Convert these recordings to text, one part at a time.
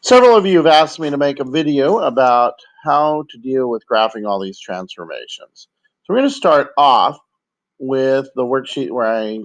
Several of you have asked me to make a video about how to deal with graphing all these transformations. So we're going to start off with the worksheet where I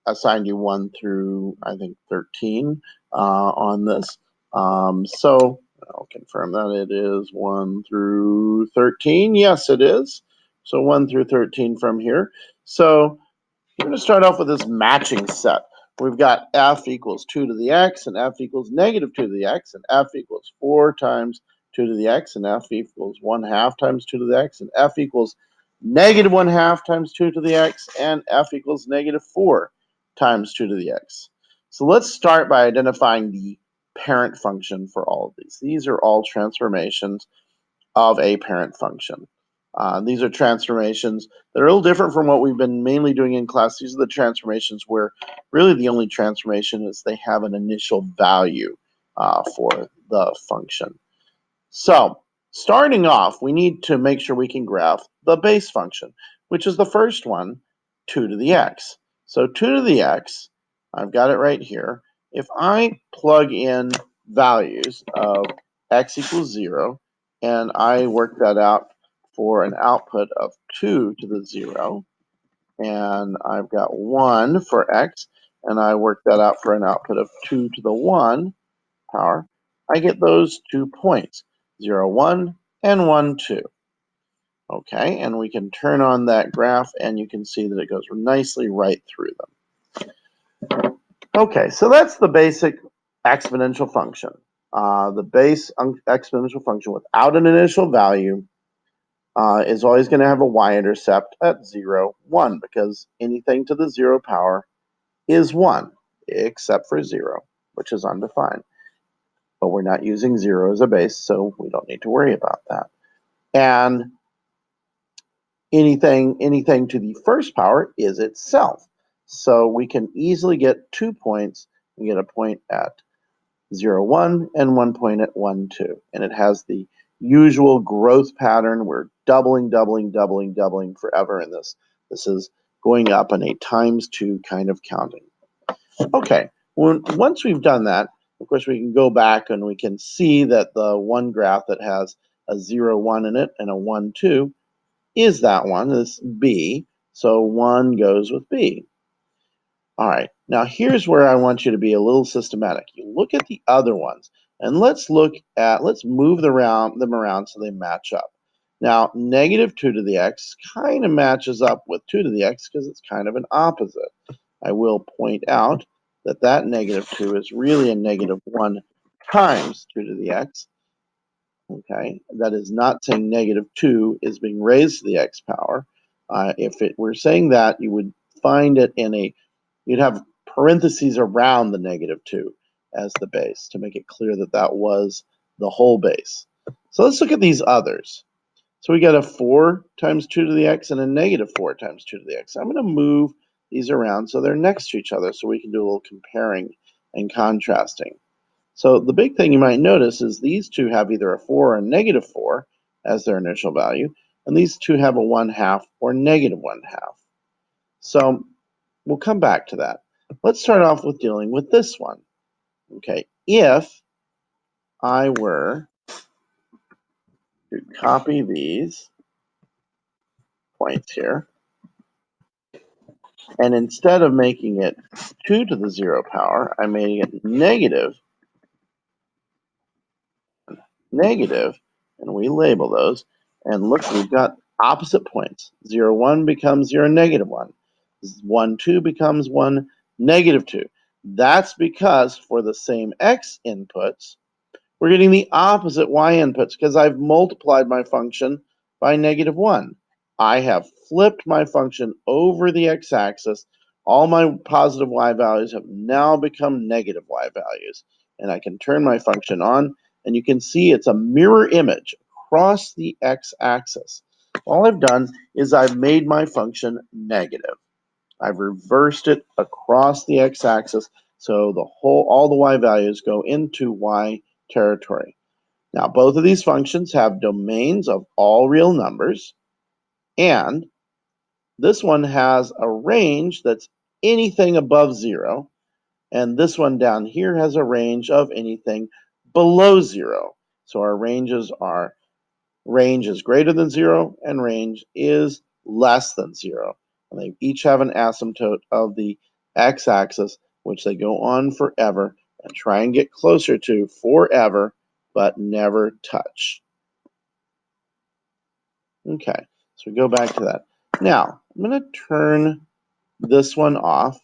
assigned you 1 through, I think, 13 on this. So I'll confirm that it is 1 through 13. Yes, it is. So 1 through 13 from here. So we're going to start off with this matching set. We've got f equals 2 to the x, and f equals negative 2 to the x, and f equals 4 times 2 to the x, and f equals 1/2 times 2 to the x, and f equals negative 1/2 times 2 to the x, and f equals negative 4 times 2 to the x. So let's start by identifying the parent function for all of these. These are all transformations of a parent function. These are transformations that are a little different from what we've been mainly doing in class. These are the transformations where really the only transformation is they have an initial value for the function. So starting off, we need to make sure we can graph the base function, which is the first one, 2 to the x. So 2 to the x, I've got it right here. If I plug in values of x equals 0, and I work that out for an output of 2 to the 0, and I've got 1 for x, and I work that out for an output of 2 to the 1 power, I get those 2 points, 0, 1, and 1, 2. Okay, and we can turn on that graph, and you can see that it goes nicely right through them. Okay, so that's the basic exponential function. The base exponential function without an initial value is always going to have a y-intercept at 0, 1, because anything to the 0 power is 1, except for 0, which is undefined. But we're not using 0 as a base, so we don't need to worry about that. And anything to the first power is itself. So we can easily get 2 points. We get a point at 0, 1, and 1 point at 1, 2. And it has the usual growth pattern. We're doubling, doubling, doubling, doubling forever in this. This is going up in a times 2 kind of counting. Okay, once we've done that, of course, we can go back and we can see that the one graph that has a 0, 1 in it and a 1, 2 is that one, this B. So 1 goes with B. All right, now here's where I want you to be a little systematic. You look at the other ones, and let's move them around so they match up. Now, negative 2 to the x kind of matches up with 2 to the x because it's kind of an opposite. I will point out that that negative 2 is really a negative 1 times 2 to the x. Okay, that is not saying negative 2 is being raised to the x power. If it were saying that, you would find it you'd have parentheses around the negative 2 as the base to make it clear that that was the whole base. So let's look at these others. So we got a 4 times 2 to the x and a negative 4 times 2 to the x. I'm going to move these around so they're next to each other so we can do a little comparing and contrasting. So the big thing you might notice is these two have either a 4 or a negative 4 as their initial value, and these two have a 1/2 or negative 1/2. So we'll come back to that. Let's start off with dealing with this one. Okay, if I were to copy these points here, and instead of making it 2 to the 0 power, I'm making it negative, and we label those. And look, we've got opposite points. 0, 1 becomes 0, negative 1. 1, 2 becomes 1, negative 2. That's because for the same x inputs, we're getting the opposite y inputs because I've multiplied my function by negative 1. I have flipped my function over the x-axis. All my positive y values have now become negative y values. And I can turn my function on, and you can see it's a mirror image across the x-axis. All I've done is I've made my function negative. I've reversed it across the x-axis, so all the y values go into y territory. Now, both of these functions have domains of all real numbers, and this one has a range that's anything above 0, and this one down here has a range of anything below 0. So our ranges are range is greater than 0 and range is less than 0. And they each have an asymptote of the x-axis, which they go on forever and try and get closer to forever, but never touch. Okay, so we go back to that. Now, I'm going to turn this one off.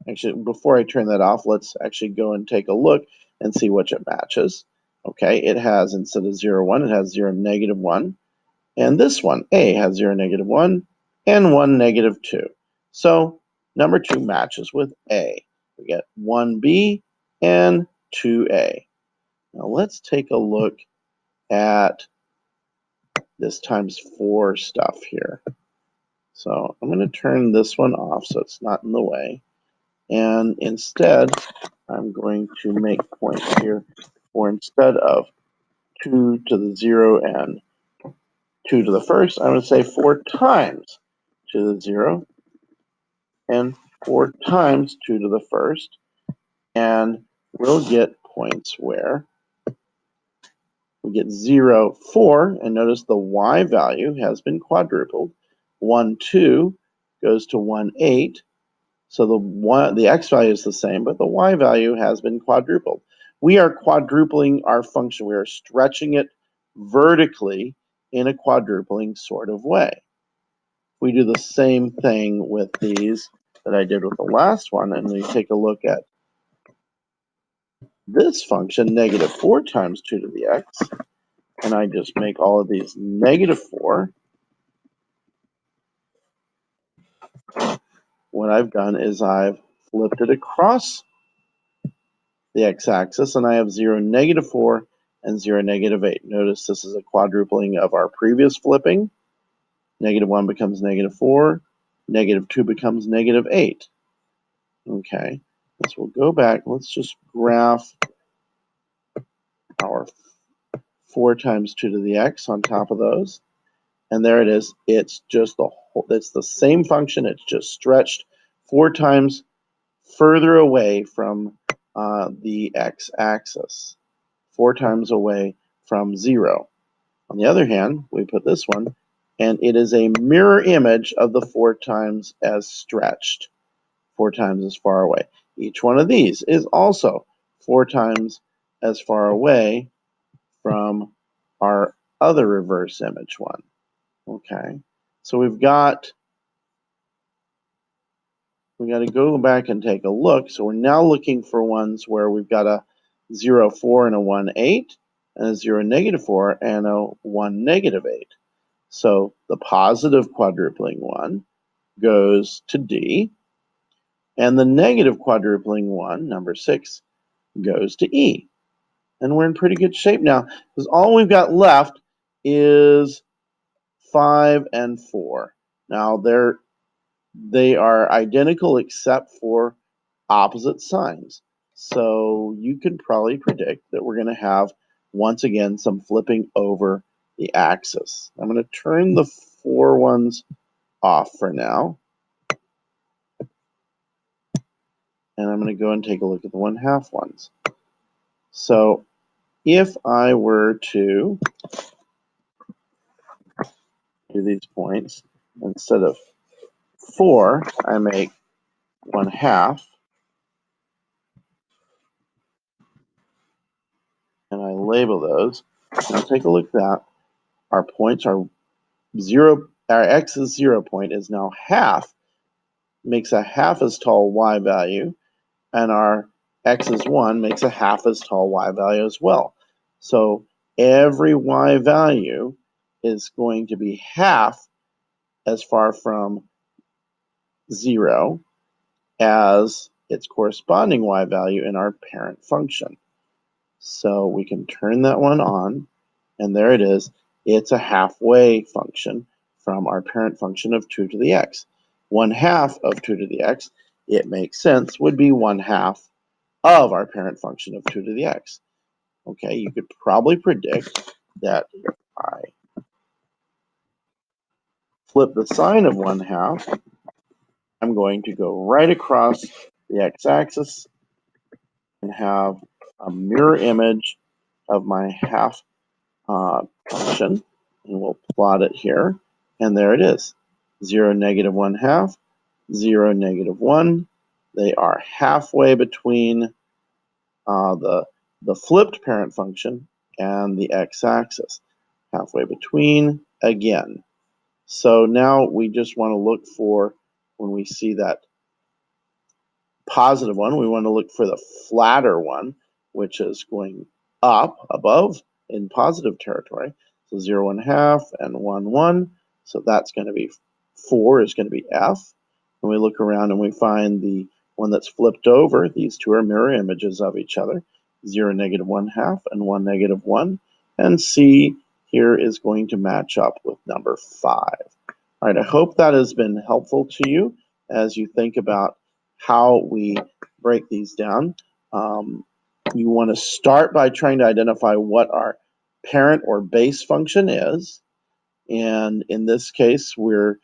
Actually, before I turn that off, let's actually go and take a look and see which it matches. Okay, it has, instead of 0, 1, it has 0, negative 1. And this one, A, has 0, negative 1, and 1, negative 2. So number 2 matches with A. We get 1B and 2A. Now let's take a look at this times 4 stuff here. So I'm going to turn this one off so it's not in the way. And instead, I'm going to make points here for instead of 2 to the 0 and 2 to the first, I'm going to say 4 times 2 to the 0 and 4 times 2 to the first. And we'll get points where we get 0, 4, and notice the y value has been quadrupled. 1, 2 goes to 1, 8. So the x value is the same, but the y value has been quadrupled. We are quadrupling our function. We are stretching it vertically in a quadrupling sort of way. We do the same thing with these that I did with the last one, and we take a look at this function, negative 4 times 2 to the x, and I just make all of these negative 4. What I've done is I've flipped it across the x-axis, and I have 0, negative 4, and 0, negative 8. Notice this is a quadrupling of our previous flipping. Negative 1 becomes negative 4. Negative 2 becomes negative 8. Okay, so we'll go back. Let's just graph our 4 times 2 to the x on top of those. And there it is. It's just it's the same function. It's just stretched 4 times further away from the x-axis, 4 times away from 0. On the other hand, we put this one, and it is a mirror image of the 4 times as stretched, 4 times as far away. Each one of these is also 4 times as far away from our other reverse image one. Okay, so we got to go back and take a look. So we're now looking for ones where we've got a 0, 4 and a 1, 8, and a 0, negative 4 and a 1, negative 8. So the positive quadrupling one goes to D, and the negative quadrupling one, number 6, goes to E. And we're in pretty good shape now, because all we've got left is 5 and 4. Now they are identical except for opposite signs. So you can probably predict that we're going to have, once again, some flipping over the axis. I'm going to turn the 4 ones off for now. And I'm going to go and take a look at the 1/2 ones. So if I were to do these points, instead of 4, I make 1/2, and I label those. Now take a look at that. Our points are 0. Our x's 0 point is now half, makes a half as tall y value, and our x is 1 makes a half as tall y value as well. So every y value is going to be half as far from 0 as its corresponding y value in our parent function. So we can turn that one on, and there it is. It's a halfway function from our parent function of 2 to the x. 1/2 of 2 to the x, it makes sense, would be 1/2 of our parent function of 2 to the x. Okay, you could probably predict that if I flip the sign of 1/2, I'm going to go right across the x-axis and have a mirror image of my half function, and we'll plot it here. And there it is, 0, -1 half, 0, -1. They are halfway between the flipped parent function and the x-axis, halfway between again. So now we just want to look for, when we see that positive one, we want to look for the flatter one, which is going up above in positive territory. So 0, 1 half, and 1, 1. So that's going to be 4 is going to be F. And we look around and we find the one that's flipped over. These two are mirror images of each other, 0, -1 half, and 1, -1. And C here is going to match up with number 5. All right, I hope that has been helpful to you as you think about how we break these down. You want to start by trying to identify what our parent or base function is. And in this case, we're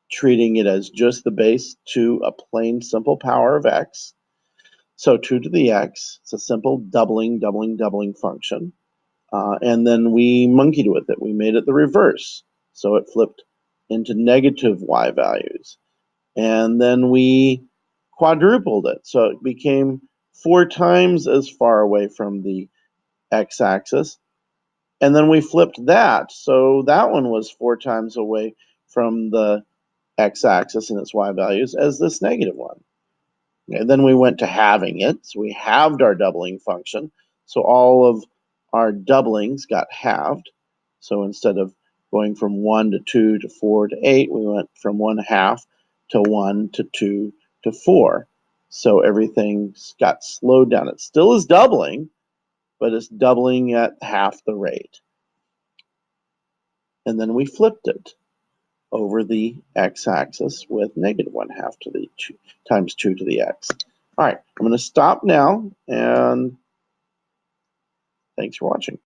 treating it as just the base to a plain simple power of x. So 2 to the x, it's a simple doubling function. And then we monkeyed with it. We made it the reverse. So it flipped into negative y values. And then we quadrupled it. So it became 4 times as far away from the x-axis. And then we flipped that. So that one was 4 times away from the x-axis and its y values as this negative one. And then we went to halving it. So we halved our doubling function. So all of our doublings got halved. So instead of going from 1 to 2 to 4 to 8, we went from 1 half to 1 to 2 to 4. So everything's got slowed down. It still is doubling, but it's doubling at half the rate. And then we flipped it over the x-axis with -1 half to the 2 times 2 to the x. All right, I'm going to stop now, and thanks for watching.